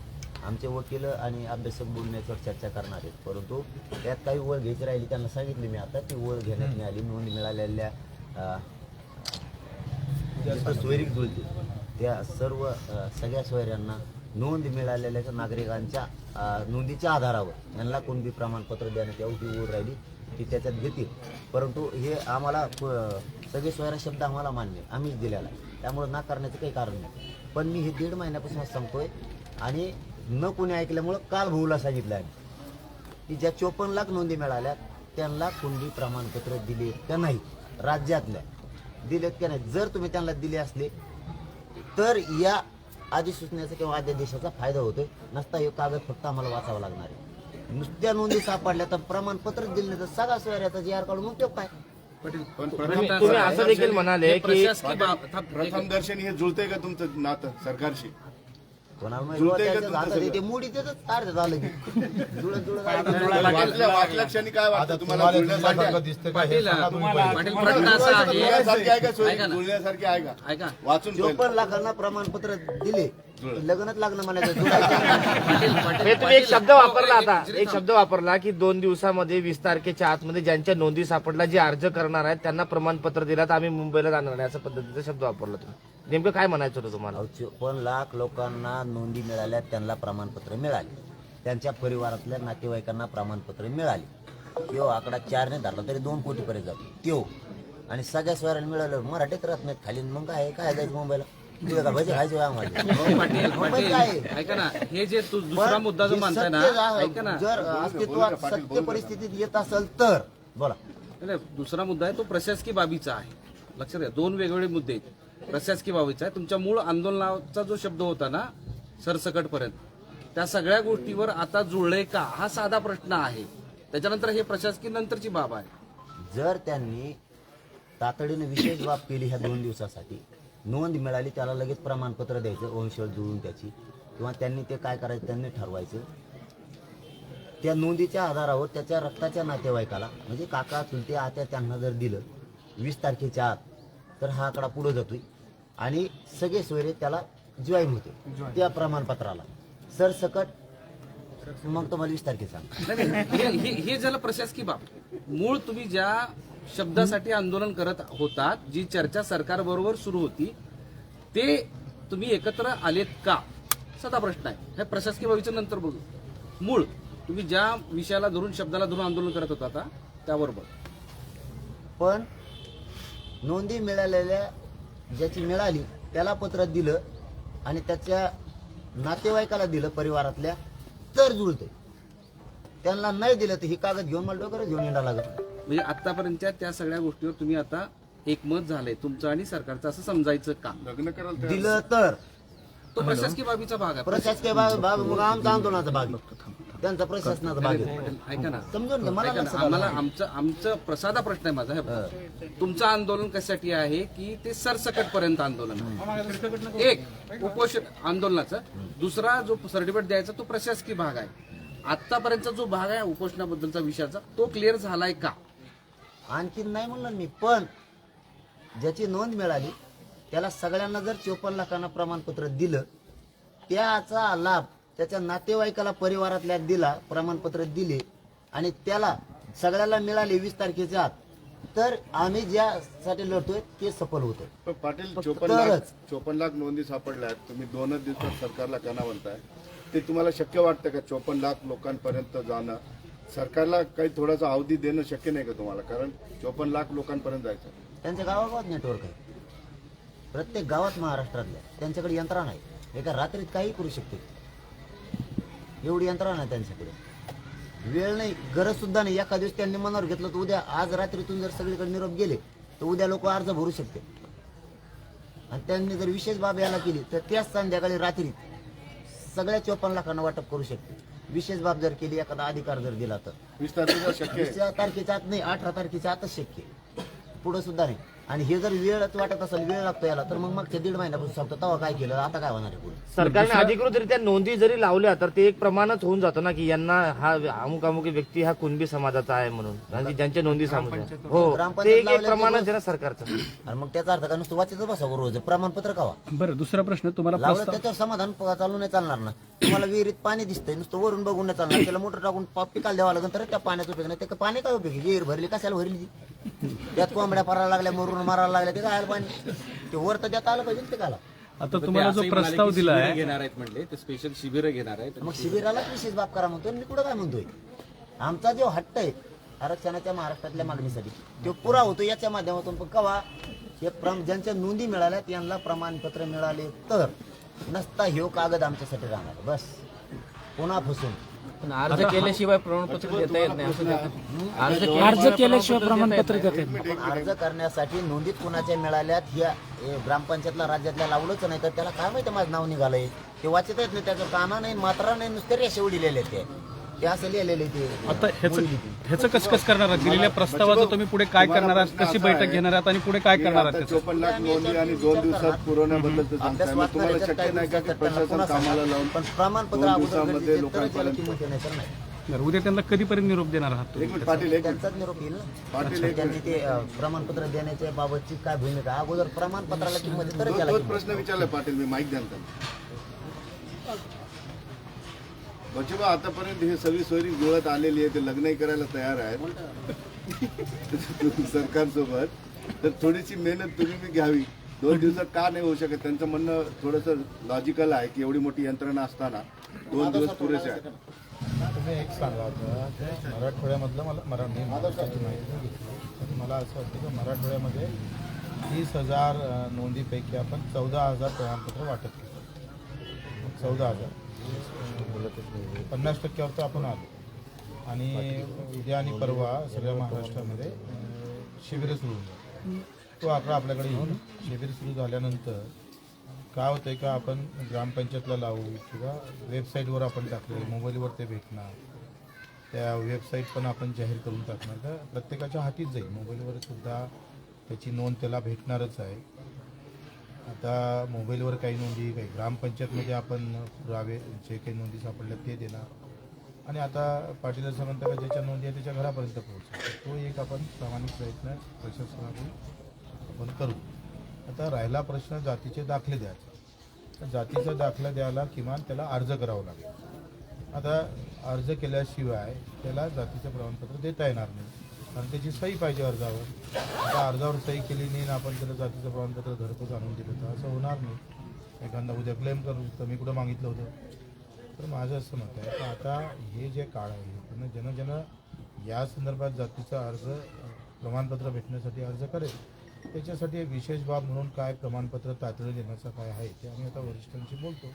आमचे वकील आणि अभ्यासक बोलण्याच्यावर चर्चा करणार आहेत. परंतु त्यात काही ओळ घ्यायची राहिली, त्यांना सांगितले मी आता ती ओळ घेण्यात नाही आली. नोंद मिळालेल्या जिथं सोयरीक जुळते त्या सर्व सगळ्या सोयऱ्यांना नोंद मिळालेल्या नागरिकांच्या नोंदीच्या आधारावर यांना कोणती प्रमाणपत्र देण्यात यावं ती ओळ राहिली ती त्याच्यात घेतील. परंतु हे आम्हाला सगळे सोयरा शब्द आम्हाला मान्य, आम्हीच दिलेला आहे, त्यामुळे ना करण्याचं काही कारण नाही. पण मी हे 1.5 महिन्यापासून सांगतोय आणि न कोणी ऐकल्यामुळं काल भाऊला सांगितलं आहे की ज्या 54 लाख नोंदी मिळाल्या त्यांना कुणबी प्रमाणपत्र दिले का नाही, राज्यातल्या दिलेत का नाही. जर तुम्ही त्यांना दिले असले तर या अधिसूचनेचा किंवा अध्यादेशाचा फायदा होतोय. नसता हे कागद फक्त आम्हाला वाचावा लागणार आहे. नुसत्या नोंदी सापडल्या तर प्रमाणपत्र दिले तर सगळा सोयऱ्याचा GR काढून उपयोग काय? पण तुम्ही असं देखील म्हणाले की प्रशासकीय प्रथम दर्शनी हे जुळतंय का तुमचं नातं सरकारशी? कोणाला माहिती जुळतंय का त्याच्या तुमचं हातात सगळं? ते मुडी त्याच तार झालं की जुळत जुळत वाचल्या क्षणी काय आता वाटतं तुम्हाला? तुम्हाला जुळण्यासारखं जुळल्यासारखं दिसतं का हे पाटील सांगा तुम्ही पहिले. पाटील प्रश्न असा आहे जुळण्यासारखी आहे का सोय? ऐका ना. जुळण्यासारखी आहे का? ऐका वाचून पहिलं. 54 लाखांना प्रमाणपत्र दिले लग्नच लागलं म्हणायचं जुळायचं. हे तुम्ही एक शब्द वापरला आता, एक शब्द वापरला की 2 दिवसामध्ये 20 तारखेच्या आतमध्ये ज्यांच्या नोंदी सापडला, जे अर्ज करणार आहेत त्यांना प्रमाणपत्र दिलं तर आम्ही मुंबईला जाणार नाही, अशा पद्धतीचा शब्द वापरला तुम्ही. नेमकं काय म्हणायचं होतं तुम्हाला? 54 लाख लोकांना नोंदी मिळाल्या, त्यांना प्रमाणपत्र मिळाले, त्यांच्या परिवारातल्या नातेवाईकांना प्रमाणपत्र मिळाले. तो आकडा 4 ने धरला तरी 2 कोटीपर्यंत जातो त्यो. आणि सगळ्या स्वराला मिळालं मराठीत राहत नाहीत खाली, मग काय जायचं मुंबईला? तुझ्या का भजी खायचे आम्हाला? पाटील मुंबईत काय आहे? पाटील ऐका ना, हे जे दुसरा पण मुद्दा जो हे मानताय ना, सत्य आहे. ऐका ना, जर अस्तित्वात सत्य परिस्थितीत येत असेल तर बोला. नाही, दुसरा मुद्दा आहे तो प्रशासकीय बाबीचा आहे. लक्षात घ्या, 2 वेगवेगळे मुद्दे आहेत. प्रशासकीय बाबीचा आहे. तुमच्या मूळ आंदोलनाचा जो शब्द होता ना सरसकट पर्यंत, त्या सगळ्या गोष्टीवर आता जुळले का, हा साधा प्रश्न आहे. त्याच्यानंतर हे प्रशासकीय नंतरची बाब आहे. जर त्यांनी तातडीने विशेष बाब केली ह्या 2 दिवसासाठी, नोंद मिळाली, त्याला लगेच प्रमाणपत्र द्यायचं वंशवळ जुळून त्याची, किंवा त्यांनी ते काय करायचं त्यांनी ठरवायचं. त्या नोंदीच्या आधारावर त्याच्या रक्ताच्या नातेवाईकाला म्हणजे काका चुलते आत्या त्यांना जर दिलं 20 तारखेच्या आत, तर हा आकडा पुढे जातोय आणि सगळे सोयरे त्याला जॉईन होते त्या प्रमाणपत्राला सरसकट. मग तुम्हाला 20 तारखेचा नाही, नाही, हे झालं प्रशासकीय बाब. मूळ तुम्ही ज्या शब्दासाठी आंदोलन करत होतात, जी चर्चा सरकारबरोबर सुरू होती, ते तुम्ही एकत्र आलेत का, साधा प्रश्न आहे. हे प्रशासकीय बाबीचं नंतर बघू. मूळ तुम्ही ज्या विषयाला धरून, शब्दाला धरून आंदोलन करत होता आता त्याबरोबर. पण नोंदी मिळालेल्या ज्याची मिळाली त्याला पत्र दिलं आणि त्याच्या नातेवाईकाला दिलं परिवारातल्या, तर जुळते. त्यांना नाही दिलं तर ही कागद घेऊन मला डोक्यावर घेऊन येणार लागत. म्हणजे आतापर्यंतच्या त्या सगळ्या गोष्टीवर तुम्ही आता एकमत झालंय तुमचं आणि सरकारचं, असं समजायचं का? लग्न करायला तयार. दिलं तर तो प्रशासकीय बाबीचा भाग आहे. प्रशासकीय भाग मग आमचा आंदोलनाचा भाग आहे, त्यांचा प्रशासनाचा भाग आहे. ऐका ना, समजून घ्या, मला ऐका ना, लक्षात आम्हाला आलं. आमचं साधा प्रश्न आहे माझा. हे बघा. तुमचं आंदोलन कशासाठी आहे की ते सरसकट पर्यंत आंदोलन आहे. एक उपोषण आंदोलनाचा, दुसरा जो सर्टिफिकेट द्यायचा तो प्रशासकीय भाग आहे. आतापर्यंतचा जो भाग आहे उपोषणाबद्दलचा विषयाचा, तो क्लिअर झालाय का? आणखीन नाही म्हणलं मी, पण ज्याची नोंद मिळाली त्याला सगळ्यांना जर 54 लाखांना प्रमाणपत्र दिलं, त्याचा लाभ त्याच्या नातेवाईकाला परिवारातल्या दिला, प्रमाणपत्र दिले आणि त्याला सगळ्याला मिळाले 20 तारखेच्या आत, तर आम्ही ज्यासाठी लढतोय ते सफल होतं. पण पाटील फक्त 54 लाख नोंदी सापडल्या आहेत. तुम्ही 2च दिवसात सरकारला काना म्हणताय, ते तुम्हाला शक्य वाटतं का 54 लाख लोकांपर्यंत जाणं? सरकारला काही थोडासा अवधी देणं शक्य नाही का तुम्हाला? कारण 54 लाख लोकांपर्यंत जायचं. त्यांच्या गावागावात नेटवर्क आहे, प्रत्येक गावात महाराष्ट्रातल्या त्यांच्याकडे यंत्रणा आहे. एका रात्रीत काही करू शकते, एवढी यंत्रणा आहे त्यांच्याकडे. वेळ नाही, गरज सुद्धा नाही. एका दिवस त्यांनी मनावर घेतलं तर उद्या, आज रात्रीतून जर सगळीकडे निरोप गेले तर उद्या लोक अर्ज भरू शकते. आणि त्यांनी जर विशेष बाब याला केली तर त्याच संध्याकाळी रात्री सगळ्या 54 लाखांना वाटप करू शकते. विशेष बाब जर केली, एखादा अधिकार जर दिला तर 20 तारखेला शक्य आहे. 20 तारखेच्या आत नाही, 18 तारखेच्या आतच शक्य आहे, पुढे सुद्धा नाही. आणि हे जर वेळच वाटत असेल, वेळ लागतो याला, तर मग मागच्या 1.5 महिन्यापासून सांगतो तेव्हा काय केलं, आता काय होणार आहे पुढे. सरकारने अधिकृतरित्या नोंदी जरी लावल्या तर ते एक प्रमाणच होऊन जातं ना की यांना हा अमुक अमुक व्यक्ती हा कुणबी समाजाचा आहे म्हणून, आणि ज्यांच्या नोंदी सापडल्या. हो, ते एक प्रमाणच आहे ना सरकारचं. आणि मग त्याचा अर्थ काय नुसतं वाचायचं बसा रोज प्रमाणपत्र कावा बरं, दुसरा प्रश्न तुम्हाला लावलं, त्याच्यावर समाधान चालू नाही चालणार ना. तुम्हाला विहिरीत पाणी दिसतंय, नुसतं वरून बघून नाही चालणार, त्याला मोटर टाकून पिकाला द्यावं लागेल, तर त्या पाण्याचा उपयोग नाही. ते पाणी काय उपयोग? विहीर भरली कशाला भरली? त्यात कोंबड्या परायला लागल्या, मरून मारायला लागल्या, ते काय आलं पाणी? ते वर तर त्यात आलं पाहिजे ते काला. आता तुम्हाला जो प्रस्ताव दिला आहे, घेणार आहेत म्हटले ते स्पेशल शिबिर घेणार आहेत. मग शिबिरालाच विशेष बाब करा म्हणतोय. मी कुठं काय म्हणतोय? आमचा जो हट्ट आहे आरक्षणाच्या महाराष्ट्रातल्या मागणीसाठी, तो पुरा होतो याच्या माध्यमातून. पण कवा हे ज्यांच्या नोंदी मिळाल्या त्यांना प्रमाणपत्र मिळाले तर, नसता ह्यो कागद आमच्यासाठी राहणार. बस पुन्हा फसून अर्ज केल्याशिवाय प्रमाणपत्र देता येत नाही असं अर्ज केल्याशिवाय प्रमाणपत्र देतात. अर्ज करण्यासाठी नोंदीत कुणाच्या मिळाल्यात ह्या ग्रामपंचायतला राज्यातल्या लावलंच नाही तर त्याला काय माहिती माझं नाव निघालंय ते वाचत येत नाही, त्याचं काना नाही मात्रा नाही, नुसते रेषेव लिहिलेले ते असं लिहिलेले ते. आता ह्याचं कसं करणार आहात? दिलेल्या प्रस्तावाचं तुम्ही पुढे काय करणार आहात? कशी बैठक घेणार आहात आणि पुढे काय करणार आहात? त्याचं 54 लाख नोंदी आणि 2 दिवसात पुरवण्याबद्दल तर सांगताय. अभ्यास मग तुम्हाला वाचणाऱ्याच्यात शक्य काय नाही का की प्रशासन कामाला लावून पण प्रमाणपत्र 2 अगोदर दिवसामध्ये गरजेचं आहे, तर त्याला लोकांपर्यंत किंमत आहे, नाही तर नाही. बरं, उद्या त्यांना कधीपर्यंत निरोप देणार आहात तुम्ही? एक मिनिट पाटील, एक मिनिट. त्यांचाच निरोप येईल ना. पाटील, एक त्यांनी ते प्रमाणपत्र देण्याच्या बाबतची काय भूमिका अगोदर प्रमाणपत्राला किंमत आहे, तर त्याला तोच किंमत. प्रश्न विचारला पाटील मी, माईक द्याल का? बच्चूबा, आतापर्यंत हे सगळी सोयरी जुळत आलेली आहे, ते लग्नही करायला तयार आहेत सरकारसोबत, तर थोडीशी मेहनत तुम्ही बी घ्यावी. 2 दिवसात का नाही होऊ शकत? त्यांचं म्हणणं थोडंसं लॉजिकल आहे की एवढी मोठी यंत्रणा असताना 2 दिवस पुरेसे आहेत. तुम्ही एक सांगा होता मराठवाड्यामधलं मला मी महाराष्ट्राची माहिती नाही घेतली, तर मला असं वाटतं की मराठवाड्यामध्ये 30,000 नोंदीपैकी आपण 14,000 प्रमाणपत्र वाटप केलं. 14,000 50% तर आपण आलो. आणि उद्या आणि परवा सगळ्या महाराष्ट्रामध्ये शिबिरं सुरू होणार. तो आकडा आपल्याकडे येऊन शिबिर सुरू झाल्यानंतर काय होतं आहे का आपण ग्रामपंचायतला लावू किंवा वेबसाईटवर आपण टाकले, मोबाईलवर ते भेटणार, त्या वेबसाईट पण आपण जाहीर करून टाकणार, तर प्रत्येकाच्या हातीच जाईल. मोबाईलवर सुद्धा त्याची नोंद त्याला भेटणारच आहे. आता मोबाईलवर काही नोंदी, काही ग्रामपंचायतमध्ये आपण पुरावे जे काही नोंदी सापडल्या ते देणार. आणि आता पाटील असं म्हणतात का ज्याच्या नोंदी आहे त्याच्या घरापर्यंत पोहोचतो, तो एक आपण प्रामाणिक प्रयत्न प्रशासनाकडून आपण करू. आता राहिला प्रश्न जातीचे दाखले द्यायचा. तर जातीचा दाखला द्यायला किमान त्याला अर्ज करावा लागेल. आता अर्ज केल्याशिवाय त्याला जातीचं प्रमाणपत्र देता येणार नाही, कारण त्याची सही पाहिजे अर्जावर. आता अर्जावर सही केली नाही ना आपण त्याला जातीचं प्रमाणपत्र घरपोच आणून दिलं तर असं होणार नाही. एखादा उद्या क्लेम करू तर मी कुठं मागितलं होतं. तर माझं असं मत आहे की आता हे जे काळ आहे ज्यानं या संदर्भात जातीचा अर्ज प्रमाणपत्र भेटण्यासाठी अर्ज करेल, त्याच्यासाठी एक विशेष बाब म्हणून काय प्रमाणपत्र तातडीने देण्याचं काय आहे ते आम्ही आता वरिष्ठांशी बोलतो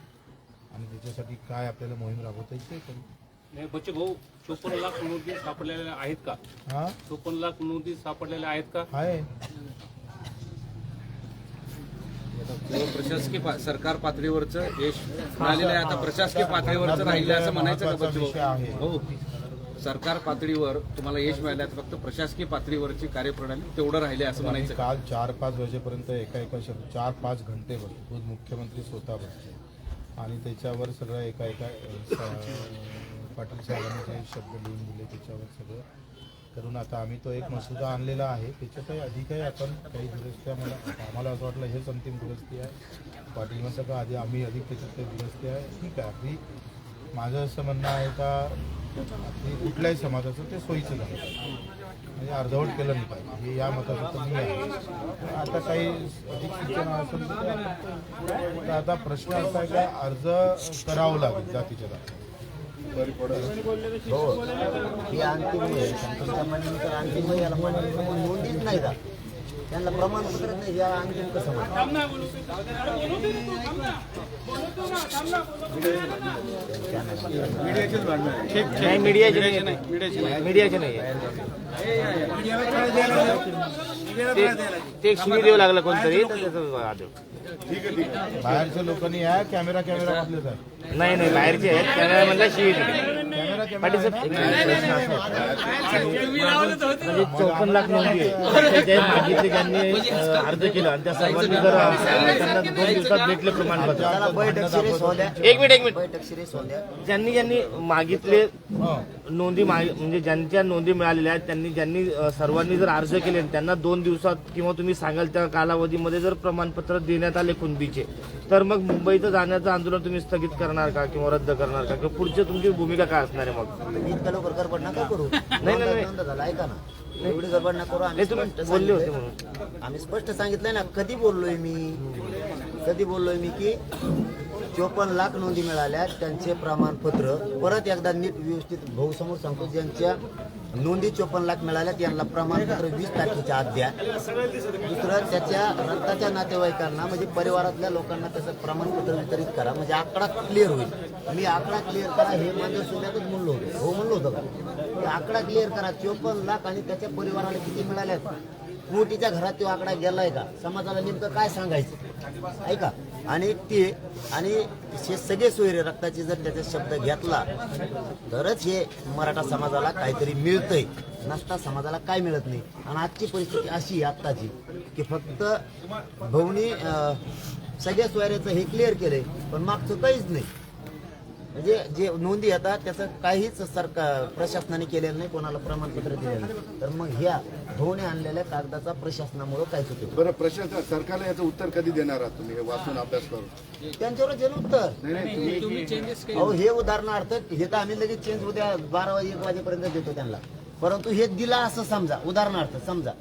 आणि त्याच्यासाठी काय आपल्याला मोहीम राबवता येईल ते करू. बच्चे भाऊ, 54 लाख नोंदी सापडलेल्या आहेत का? हां 54 लाख नोंदी सापडलेल्या आहेत का? आहे. प्रशासकीय सरकार पातळीवरचं यश मिळालेलं आहे. आता प्रशासकीय पातळीवरचं राहिलं असं म्हणायचं का महत्त्वाचा विषय आहे. बच्चू भाऊ? सरकार पातळीवर तुम्हाला यश मिळालं आहे, फक्त प्रशासकीय पातळीवरची कार्यप्रणाली तेवढं राहिले असं आम्ही म्हणायचं. काल 4-5 वाजेपर्यंत एका शब्द 4-5 घंटे बसलो. मुख्यमंत्री स्वतः बसले आणि त्याच्यावर सगळं एका पाटील साहेबांनी जे शब्द लिहून दिले त्याच्यावर सगळं करून आता आम्ही तो एक मसुदा आणलेला आहे. त्याच्यातही अधिकही आपण काही दुरुस्त्या आम्हाला असं वाटलं हेच अंतिम दुरुस्ती आहे. पाटील म्हणतं का आम्ही अधिक त्याच्यात काही दुरुस्ती आहे. ठीक आहे, अगदी माझं असं म्हणणं आहे का कुठल्याही समाजाचं ते सोयीचं झालं म्हणजे अर्धवट केलं नाही पाहिजे, हे या मताचं तर मी आहे. आता काही अधिक सूचना असेल तर आता प्रश्न असा आहे का अर्ज करावं लागेल जातीच्या दाखला. हो, हे अंतिम आहे. तुमच्या म्हणण्यानुसार अंतिम आहे, याला म्हणण्यानुसार नोंदीच नाही का, त्यांना प्रमाणपत्र नाही, या अंतिम कसं म्हणतात? नाही मीडियाचे नाही ते एक शिवी देऊ लागलं कोणतरी तर त्याचं आदेव. बाहेरच्या लोकांनी या कॅमेरा मधले जाय. नाही बाहेरचे आहेत कॅमेरा मधला शिवी दिली. पाटील साहेब एक प्रश्न असा म्हणजे 54 लाख नोंदी आहे जे मागितले ज्यांनी अर्ज केला आणि त्या सर्वांनी जर त्यांना 2 दिवसात भेटले प्रमाणपत्र. त्याला बैठक सिरीज होऊ द्या. एक मिनिट बैठक सिरीज होऊ द्या. ज्यांनी मागितले नोंदी म्हणजे ज्यांच्या नोंदी मिळालेल्या आहेत ज्यांनी सर्वांनी जर अर्ज केले त्यांना 2 दिवसात किंवा तुम्ही सांगाल त्या कालावधीमध्ये जर प्रमाणपत्र देण्यात आले कुणबीचे, तर मग मुंबईचं जाण्याचं आंदोलन तुम्ही स्थगित करणार का किंवा रद्द करणार का किंवा पुढची तुमची भूमिका काय असणार आहे? मग इतकं लवकर गडबड नका करू. नाही. झाला ऐका ना, एवढी गडबड नका करू. आम्ही तुम्ही स्पष्ट बोलले होते सांगितलंय. म्हणून आम्ही स्पष्ट सांगितलंय ना, कधी बोललोय मी की 54 लाख नोंदी मिळाल्या, त्यांचे प्रमाणपत्र परत एकदा नीट व्यवस्थित भाऊ समोर सांगतो, ज्यांच्या नोंदी 54 लाख मिळाल्या, यांना प्रमाणपत्र 20 तारखेच्या आत द्या. दुसरं, त्याच्या रक्ताच्या नातेवाईकांना म्हणजे परिवारातल्या लोकांना त्याचं प्रमाणपत्र वितरित करा, म्हणजे आकडा क्लिअर होईल. मी आकडा क्लिअर करा हे माझ्या सोन्यातच म्हणलो होतो. हो म्हणलो होतं का? ते आकडा क्लिअर करा. 54 लाख आणि त्याच्या परिवाराला किती मिळाल्यात, मोठीच्या घरात तो आकडा गेलाय का, समाजाला नेमकं काय सांगायचं ऐका. आणि ते आणि हे सगळे सोयरे रक्ताचे जर त्याचा शब्द घेतला तरच हे मराठा समाजाला काहीतरी मिळतंय, नसता समाजाला काय मिळत नाही. आणि आजची परिस्थिती अशी आहे आत्ताची की फक्त भाऊनी सगळ्या सोयऱ्याचं हे क्लिअर केलंय, पण मागचं काहीच नाही. म्हणजे जे नोंदी येतात त्याचं काहीच सरकार प्रशासनाने केलेलं नाही, कोणाला प्रमाणपत्र दिलेलं नाही. तर मग ह्या भाऊने आणलेल्या कागदाचा प्रशासनामुळे काय चुकतं? बरं, प्रशासन सरकारला याचं उत्तर कधी देणार आहात तुम्ही, हे वाचून अभ्यास करून? त्यांच्यावर जे उत्तर नाही तुम्ही अहो हे उदाहरणार्थ हे तर आम्ही लगेच चेंज उद्या 12-1 वाजेपर्यंत देतो त्यांना, परंतु हे दिला असं समजा, उदाहरणार्थ समजा.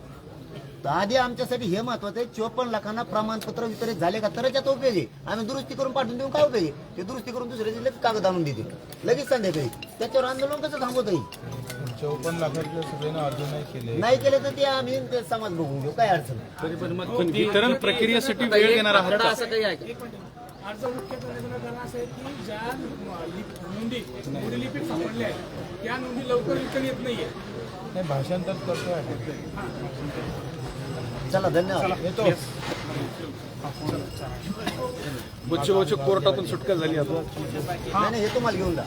तर आधी आमच्यासाठी हे महत्वाचं आहे 54 लाखांना प्रमाणपत्र वितरित झाले का तरच याचा उपयोग आहे. आम्ही दुरुस्ती करून पाठवून देऊन काय उपयोग आहे? ते दुरुस्ती करून दुसऱ्या जिल्ह्यात कागद आणून देते लगेच संध्याकाळी. त्याच्यावर आंदोलन कसं थांबवता येईल? 54 लाखातल्या सगळ्यांना अर्ज नाही केले. नाही केले तर ते आम्ही ते समाज बघून घेऊ, काय अडचण नाही. तरी पण मग पण वितरण प्रक्रियेसाठी वेळ देणार आहात आकडा का? असं काही आहे का? अर्ज मुख्यत्वे कारण असं आहे की ज्या नोंदी लिपिक सापडल्या आहेत त्या नोंदी लवकर विकत येत नाहीये. नाही, भाषांतर करतोय आपण. चला धन्यवाद. येतो. बच्चूभाऊच्या कोर्टातून सुटका झाली आता. नाही नाही, हे तुम्हाला घेऊन जा.